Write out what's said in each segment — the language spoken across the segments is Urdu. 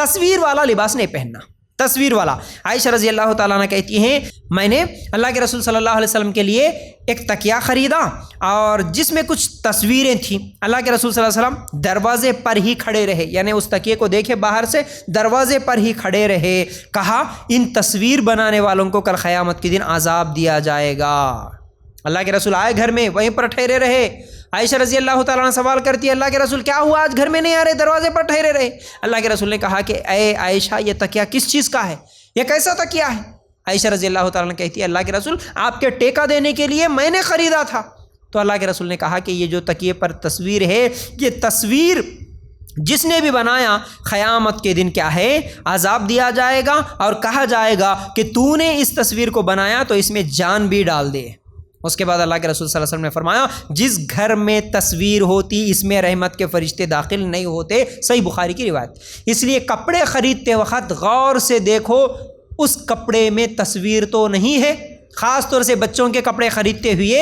تصویر والا لباس نہیں پہننا، تصویر والا۔ عائشہ رضی اللہ تعالیٰ عنہ کہتی ہیں میں نے اللہ کے رسول صلی اللہ علیہ وسلم کے لیے ایک تکیہ خریدا اور جس میں کچھ تصویریں تھیں۔ اللہ کے رسول صلی اللہ علیہ وسلم دروازے پر ہی کھڑے رہے، یعنی اس تکیے کو دیکھے باہر سے، دروازے پر ہی کھڑے رہے، کہا ان تصویر بنانے والوں کو کل قیامت کے دن عذاب دیا جائے گا۔ اللہ کے رسول آئے گھر میں، وہیں پر ٹھہرے رہے۔ عائشہ رضی اللہ تعالیٰ عنہ سوال کرتی ہے اللہ کے رسول کیا ہوا آج گھر میں نہیں آ رہے، دروازے پر ٹھہرے رہے؟ اللہ کے رسول نے کہا کہ اے عائشہ یہ تکیہ کس چیز کا ہے، یہ کیسا تکیہ ہے؟ عائشہ رضی اللہ تعالیٰ عنہ کہتی ہے اللہ کے رسول آپ کے ٹیکہ دینے کے لیے میں نے خریدا تھا۔ تو اللہ کے رسول نے کہا کہ یہ جو تکیے پر تصویر ہے، یہ تصویر جس نے بھی بنایا قیامت کے دن کیا ہے، عذاب دیا جائے گا، اور کہا جائے گا کہ تو نے اس تصویر کو بنایا تو اس میں جان بھی ڈال دے۔ اس کے بعد اللہ کے رسول صلی اللہ علیہ وسلم نے فرمایا جس گھر میں تصویر ہوتی اس میں رحمت کے فرشتے داخل نہیں ہوتے، صحیح بخاری کی روایت۔ اس لیے کپڑے خریدتے وقت غور سے دیکھو اس کپڑے میں تصویر تو نہیں ہے۔ خاص طور سے بچوں کے کپڑے خریدتے ہوئے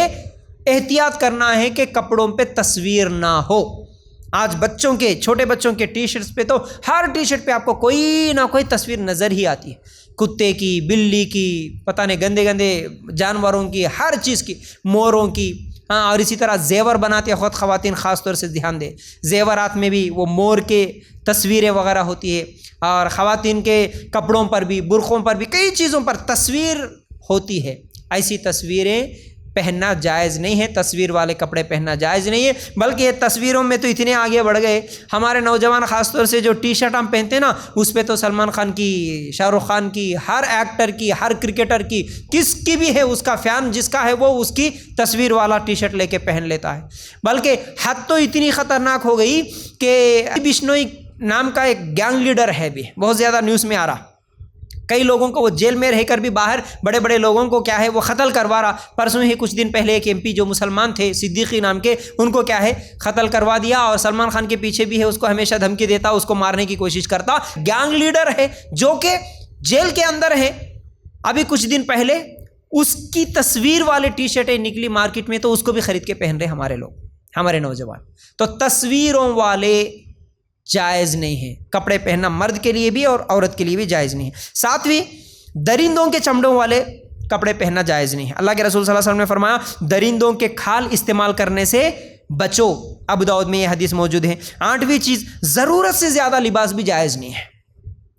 احتیاط کرنا ہے کہ کپڑوں پہ تصویر نہ ہو۔ آج بچوں کے، چھوٹے بچوں کے ٹی شرٹس پہ تو ہر ٹی شرٹ پہ آپ کو کوئی نہ کوئی تصویر نظر ہی آتی ہے، کتے کی، بلی کی، پتہ نہیں گندے گندے جانوروں کی، ہر چیز کی، موروں کی، ہاں۔ اور اسی طرح زیور بناتے خود خواتین خاص طور سے دھیان دیں، زیورات میں بھی وہ مور کے تصویریں وغیرہ ہوتی ہے، اور خواتین کے کپڑوں پر بھی، برقعوں پر بھی، کئی چیزوں پر تصویر ہوتی ہے۔ ایسی تصویریں پہننا جائز نہیں ہے، تصویر والے کپڑے پہننا جائز نہیں ہے، بلکہ یہ تصویروں میں تو اتنے آگے بڑھ گئے، ہمارے نوجوان خاص طور سے جو ٹی شرٹ ہم پہنتے ہیں نا، اس پہ تو سلمان خان کی، شاہ رخ خان کی، ہر ایکٹر کی، ہر کرکٹر کی، کس کی بھی ہے اس کا فین جس کا ہے وہ اس کی تصویر والا ٹی شرٹ لے کے پہن لیتا ہے۔ بلکہ حد تو اتنی خطرناک ہو گئی کہ بشنوئی نام کا ایک گینگ لیڈر ہے بھی، بہت زیادہ نیوز میں آ رہا، کئی لوگوں کو وہ جیل میں رہ کر بھی باہر بڑے بڑے لوگوں کو کیا ہے وہ قتل کروا رہا۔ پرسوں ہی کچھ دن پہلے ایک MP جو مسلمان تھے صدیقی نام کے، ان کو کیا ہے قتل کروا دیا، اور سلمان خان کے پیچھے بھی ہے، اس کو ہمیشہ دھمکی دیتا، اس کو مارنے کی کوشش کرتا، گینگ لیڈر ہے جو کہ جیل کے اندر ہے۔ ابھی کچھ دن پہلے اس کی تصویر والے ٹی شرٹیں نکلی مارکیٹ میں، تو اس کو بھی خرید کے پہن رہے ہمارے لوگ، ہمارے نوجوان۔ تو تصویروں والے جائز نہیں ہے، کپڑے پہننا مرد کے لیے بھی اور عورت کے لیے بھی جائز نہیں ہے۔ ساتویں، درندوں کے چمڑوں والے کپڑے پہننا جائز نہیں ہے۔ اللہ کے رسول صلی اللہ علیہ وسلم نے فرمایا درندوں کے کھال استعمال کرنے سے بچو، ابو داؤد میں یہ حدیث موجود ہے۔ 8ویں چیز، ضرورت سے زیادہ لباس بھی جائز نہیں ہے۔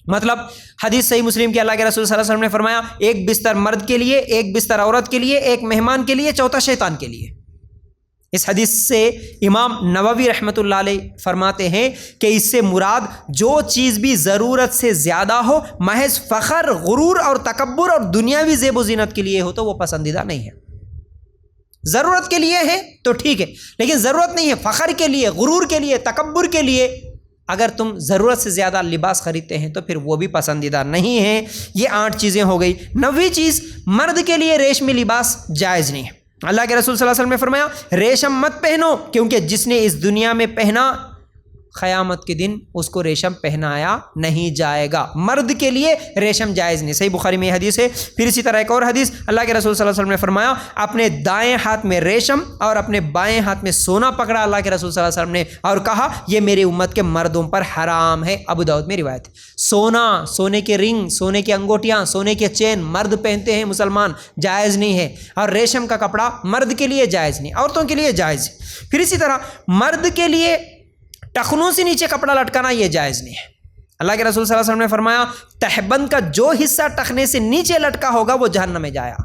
مطلب حدیث صحیح مسلم کی اللہ کے رسول صلی اللہ علیہ وسلم نے فرمایا ایک بستر مرد کے لیے، ایک بستر عورت کے لیے، ایک مہمان کے لیے، چوتھا شیطان کے لیے۔ اس حدیث سے امام نووی رحمۃ اللہ علیہ فرماتے ہیں کہ اس سے مراد جو چیز بھی ضرورت سے زیادہ ہو، محض فخر، غرور اور تکبر اور دنیاوی زیب و زینت کے لیے ہو تو وہ پسندیدہ نہیں ہے۔ ضرورت کے لیے ہے تو ٹھیک ہے، لیکن ضرورت نہیں ہے، فخر کے لیے، غرور کے لیے، تکبر کے لیے اگر تم ضرورت سے زیادہ لباس خریدتے ہیں تو پھر وہ بھی پسندیدہ نہیں ہے۔ یہ 8 چیزیں ہو گئی۔ 9ویں چیز، مرد کے لیے ریشمی لباس جائز نہیں ہے۔ اللہ کے رسول صلی اللہ علیہ وسلم نے فرمایا ریشم مت پہنو، کیونکہ جس نے اس دنیا میں پہنا قیامت کے دن اس کو ریشم پہنایا نہیں جائے گا۔ مرد کے لیے ریشم جائز نہیں، صحیح بخاری میں یہ حدیث ہے۔ پھر اسی طرح ایک اور حدیث، اللہ کے رسول صلی اللہ علیہ وسلم نے فرمایا اپنے دائیں ہاتھ میں ریشم اور اپنے بائیں ہاتھ میں سونا پکڑا اللہ کے رسول صلی اللہ علیہ وسلم نے، اور کہا یہ میری امت کے مردوں پر حرام ہے، ابو داؤد میں روایت۔ سونا، سونے کے رنگ، سونے کی انگوٹیاں، سونے کے چین مرد پہنتے ہیں مسلمان، جائز نہیں ہے، اور ریشم کا کپڑا مرد کے لیے جائز نہیں، عورتوں کے لیے جائز ہے۔ پھر اسی طرح مرد کے لیے ٹخنوں سے نیچے کپڑا لٹکانا یہ جائز نہیں ہے۔ اللہ کے رسول صلی اللہ علیہ وسلم نے فرمایا تہبند کا جو حصہ ٹخنے سے نیچے لٹکا ہوگا وہ جہنم میں جائے گا،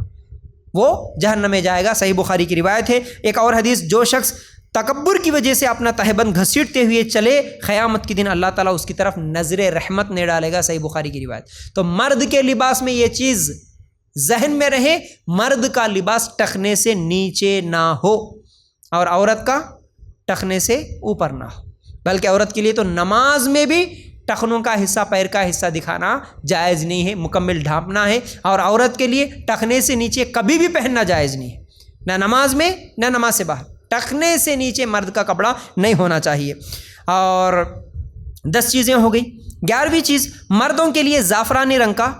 وہ جہنم میں جائے گا، صحیح بخاری کی روایت ہے۔ ایک اور حدیث، جو شخص تکبر کی وجہ سے اپنا تہبند گھسیٹتے ہوئے چلے قیامت کے دن اللہ تعالیٰ اس کی طرف نظر رحمت نہیں ڈالے گا، صحیح بخاری کی روایت۔ تو مرد کے لباس میں یہ چیز ذہن میں رہے، مرد کا لباس ٹخنے سے نیچے نہ ہو اور عورت کا ٹخنے سے اوپر نہ ہو، بلکہ عورت کے لیے تو نماز میں بھی ٹخنوں کا حصہ، پیر کا حصہ دکھانا جائز نہیں ہے، مکمل ڈھانپنا ہے، اور عورت کے لیے ٹخنے سے نیچے کبھی بھی پہننا جائز نہیں ہے، نہ نماز میں نہ نماز سے باہر، ٹخنے سے نیچے مرد کا کپڑا نہیں ہونا چاہیے۔ اور 10 چیزیں ہو گئی۔ 11ویں چیز، مردوں کے لیے زعفرانی رنگ کا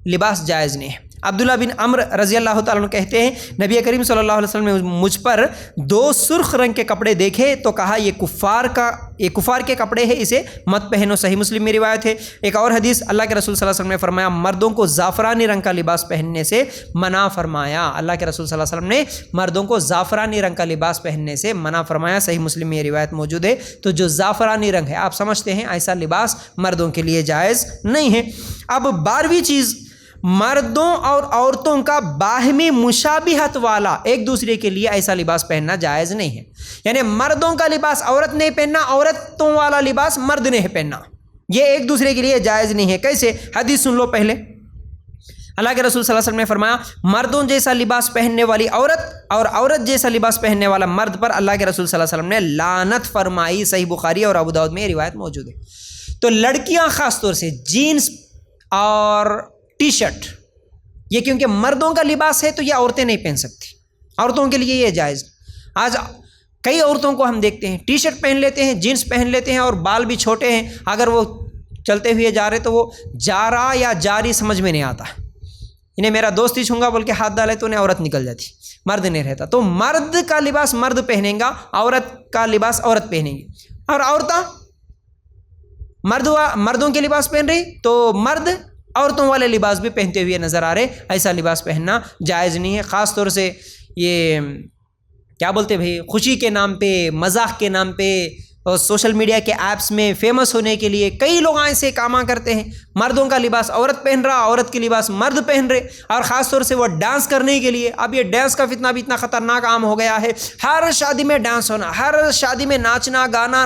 لباس جائز نہیں ہے۔ عبداللہ بن عمر رضی اللہ تعالیٰ عنہ کہتے ہیں نبی کریم صلی اللہ علیہ وسلم نے مجھ پر 2 سرخ رنگ کے کپڑے دیکھے تو کہا یہ کفار کے کپڑے ہیں، اسے مت پہنو۔ صحیح مسلم میں روایت ہے۔ ایک اور حدیث اللہ کے رسول صلی اللہ علیہ وسلم نے فرمایا مردوں کو زعفرانی رنگ کا لباس پہننے سے منع فرمایا۔ اللہ کے رسول صلی اللہ علیہ وسلم نے مردوں کو زعفرانی رنگ کا لباس پہننے سے منع فرمایا۔ صحیح مسلم میں یہ روایت موجود ہے۔ تو جو زعفرانی رنگ ہے آپ سمجھتے ہیں ایسا لباس مردوں کے لیے جائز نہیں ہے۔ اب 12ویں چیز، مردوں اور عورتوں کا باہمی مشابہت والا ایک دوسرے کے لیے ایسا لباس پہننا جائز نہیں ہے۔ یعنی مردوں کا لباس عورت نے پہننا، عورتوں والا لباس مرد نے پہننا، یہ ایک دوسرے کے لیے جائز نہیں ہے۔ کیسے؟ حدیث سن لو پہلے۔ اللہ کے رسول صلی اللہ علیہ وسلم نے فرمایا مردوں جیسا لباس پہننے والی عورت اور عورت جیسا لباس پہننے والا مرد پر اللہ کے رسول صلی اللہ علیہ وسلم نے لعنت فرمائی۔ صحیح بخاری اور ابو داؤد میں یہ روایت موجود ہے۔ تو لڑکیاں خاص طور سے جینس اور ٹی شرٹ، یہ کیونکہ مردوں کا لباس ہے تو یہ عورتیں نہیں پہن سکتی، عورتوں کے لیے یہ جائز۔ آج کئی عورتوں کو ہم دیکھتے ہیں ٹی شرٹ پہن لیتے ہیں، جینس پہن لیتے ہیں اور بال بھی چھوٹے ہیں، اگر وہ چلتے ہوئے جا رہے تو وہ جا رہا یا جاری سمجھ میں نہیں آتا، انہیں میرا دوست ہی چھونگا بول کے ہاتھ ڈالے تو انہیں عورت نکل جاتی، مرد نہیں رہتا۔ تو مرد کا لباس مرد پہنے گا، عورت کا لباس عورت پہنے گی، اور عورتیں مردوں کے لباس پہن رہی تو مرد عورتوں والے لباس بھی پہنتے ہوئے نظر آ رہے، ایسا لباس پہننا جائز نہیں ہے۔ خاص طور سے یہ کیا بولتے بھائی، خوشی کے نام پہ، مزاح کے نام پہ اور سوشل میڈیا کے ایپس میں فیمس ہونے کے لیے کئی لوگ ایسے کام کرتے ہیں، مردوں کا لباس عورت پہن رہا، عورت کے لباس مرد پہن رہے، اور خاص طور سے وہ ڈانس کرنے کے لیے۔ اب یہ ڈانس کا فتنہ بھی اتنا خطرناک عام ہو گیا ہے، ہر شادی میں ڈانس ہونا، ہر شادی میں ناچنا گانا۔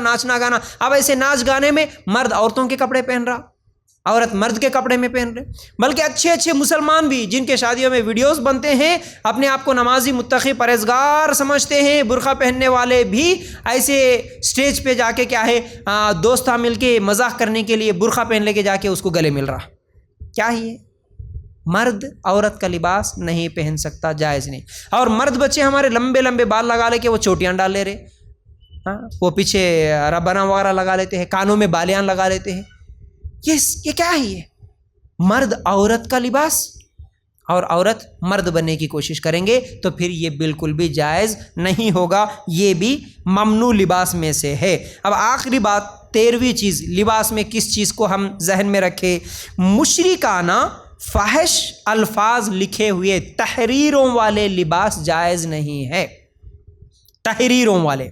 اب ایسے ناچ گانے میں مرد عورتوں کے کپڑے پہن رہا، عورت مرد کے کپڑے میں پہن رہے، بلکہ اچھے مسلمان بھی جن کے شادیوں میں ویڈیوز بنتے ہیں، اپنے آپ کو نمازی، متقی، پرہیزگار سمجھتے ہیں، برقع پہننے والے بھی ایسے سٹیج پہ جا کے کیا ہے دوستاں مل کے مزاح کرنے کے لیے برقع پہن لے کے جا کے اس کو گلے مل رہا۔ کیا ہی ہے؟ مرد عورت کا لباس نہیں پہن سکتا، جائز نہیں۔ اور مرد بچے ہمارے لمبے بال لگا لے کے وہ چوٹیاں ڈال لے رہے، وہ پیچھے ربنا وغیرہ لگا لیتے ہیں، کانوں میں بالیاں لگا لیتے ہیں، یہ کیا ہے؟ یہ مرد عورت کا لباس اور عورت مرد بننے کی کوشش کریں گے تو پھر یہ بالکل بھی جائز نہیں ہوگا، یہ بھی ممنوع لباس میں سے ہے۔ اب آخری بات، 13ویں چیز، لباس میں کس چیز کو ہم ذہن میں رکھیں؟ مشرکانہ فحش الفاظ لکھے ہوئے تحریروں والے لباس جائز نہیں ہے۔ تحریروں والے،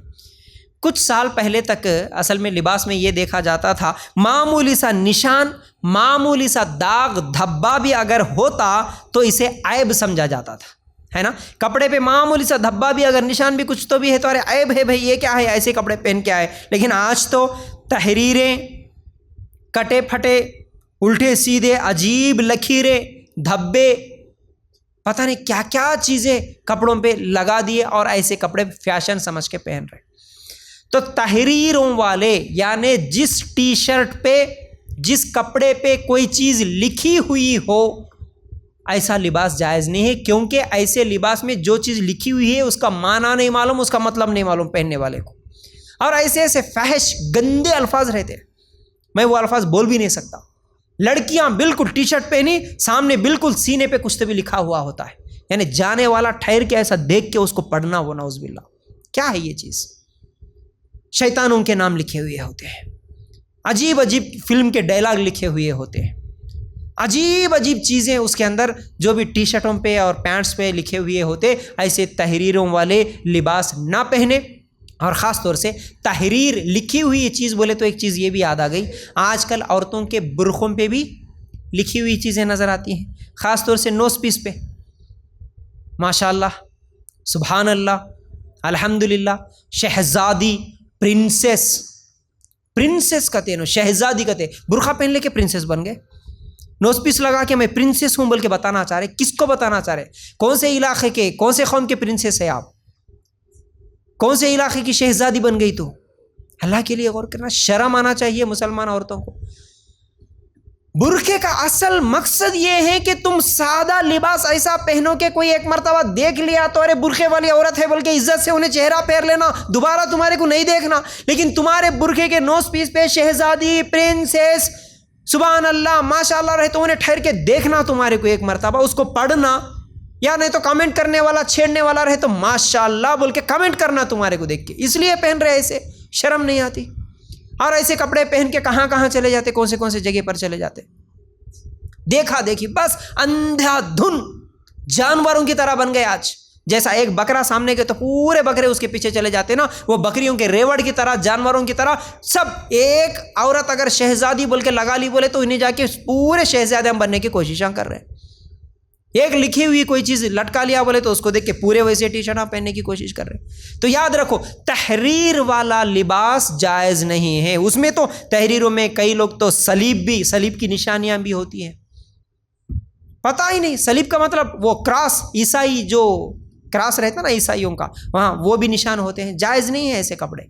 کچھ سال پہلے تک اصل میں لباس میں یہ دیکھا جاتا تھا معمولی سا نشان، معمولی سا داغ دھبا بھی اگر ہوتا تو اسے عیب سمجھا جاتا تھا، ہے نا؟ کپڑے پہ معمولی سا دھبا بھی اگر نشان بھی کچھ تو بھی ہے تو ارے عیب ہے بھائی، یہ کیا ہے، ایسے کپڑے پہن کے آئے۔ لیکن آج تو تحریریں، کٹے پھٹے، الٹے سیدھے، عجیب لکیریں، دھبے، پتہ نہیں کیا کیا چیزیں کپڑوں پہ لگا دیے اور ایسے کپڑے فیشن سمجھ کے پہن رہے۔ تو تحریروں والے یعنی جس ٹی شرٹ پہ، جس کپڑے پہ کوئی چیز لکھی ہوئی ہو، ایسا لباس جائز نہیں ہے، کیونکہ ایسے لباس میں جو چیز لکھی ہوئی ہے اس کا معنی نہیں معلوم، اس کا مطلب نہیں معلوم پہننے والے کو، اور ایسے فحش گندے الفاظ رہتے ہیں، میں وہ الفاظ بول بھی نہیں سکتا۔ لڑکیاں بالکل ٹی شرٹ پہنی، سامنے بالکل سینے پہ کچھ تو بھی لکھا ہوا ہوتا ہے، یعنی جانے والا ٹھہر کے ایسا دیکھ کے اس کو پڑھنا، وہ نعوذ باللہ، کیا ہے یہ چیز؟ شیطانوں کے نام لکھے ہوئے ہوتے ہیں، عجیب فلم کے ڈائلاگ لکھے ہوئے ہوتے ہیں، عجیب چیزیں اس کے اندر جو بھی ٹی شرٹوں پہ اور پینٹس پہ لکھے ہوئے ہوتے۔ ایسے تحریروں والے لباس نہ پہنے، اور خاص طور سے تحریر لکھی ہوئی یہ چیز بولے تو ایک چیز یہ بھی یاد آ گئی، آج کل عورتوں کے برقعوں پہ بھی لکھی ہوئی چیزیں نظر آتی ہیں، خاص طور سے نوز پیس پہ، ماشاءاللہ، سبحان اللہ، الحمدللہ، شہزادی، پرنسس کہتے ہیں، شہزادی کہتے ہیں، برقع پہن لے کے پرنسس بن گئے، نوز پیس لگا کے میں پرنسس ہوں بول کے بتانا چاہ رہے۔ کس کو بتانا چاہ رہے؟ کون سے علاقے کے، کون سے قوم کے پرنسس ہے آپ؟ کون سے علاقے کی شہزادی بن گئی تو؟ اللہ کے لیے غور کرنا، شرم آنا چاہیے مسلمان عورتوں کو۔ برقعے کا اصل مقصد یہ ہے کہ تم سادہ لباس ایسا پہنو کہ کوئی ایک مرتبہ دیکھ لیا تو ارے برقعے والی عورت ہے بول کے عزت سے انہیں چہرہ پھیر لینا، دوبارہ تمہارے کو نہیں دیکھنا۔ لیکن تمہارے برقعے کے نوز پیس پہ شہزادی، پرنسس، سبحان اللہ ماشاء اللہ رہے تو انہیں ٹھہر کے دیکھنا تمہارے کو ایک مرتبہ، اس کو پڑھنا، یا نہیں تو کمنٹ کرنے والا چھیڑنے والا رہے تو ماشاء اللہ بول کے کمنٹ کرنا تمہارے کو دیکھ کے، اس لیے پہن رہے ایسے، شرم نہیں آتی؟ اور ایسے کپڑے پہن کے کہاں کہاں چلے جاتے، کون سے جگہ پر چلے جاتے، دیکھا دیکھی بس اندھا دھن جانوروں کی طرح بن گئے آج. جیسا ایک بکرا سامنے کے تو پورے بکرے اس کے پیچھے چلے جاتے نا، وہ بکریوں کے ریوڑ کی طرح، جانوروں کی طرح سب. ایک عورت اگر شہزادی بول کے لگا لی بولے تو انہیں جا کے پورے شہزادے ہم بننے کی کوششاں کر رہے ہیں. ایک لکھی ہوئی کوئی چیز لٹکا لیا بولے تو اس کو دیکھ کے پورے ویسے ٹی شرٹ پہننے کی کوشش کر رہے ہیں. تو یاد رکھو تحریر والا لباس جائز نہیں ہے. اس میں تو تحریروں میں کئی لوگ تو صلیب کی نشانیاں بھی ہوتی ہیں، پتہ ہی نہیں. صلیب کا مطلب وہ کراس، عیسائی جو کراس رہتا نا عیسائیوں کا، وہاں وہ بھی نشان ہوتے ہیں. جائز نہیں ہے ایسے کپڑے.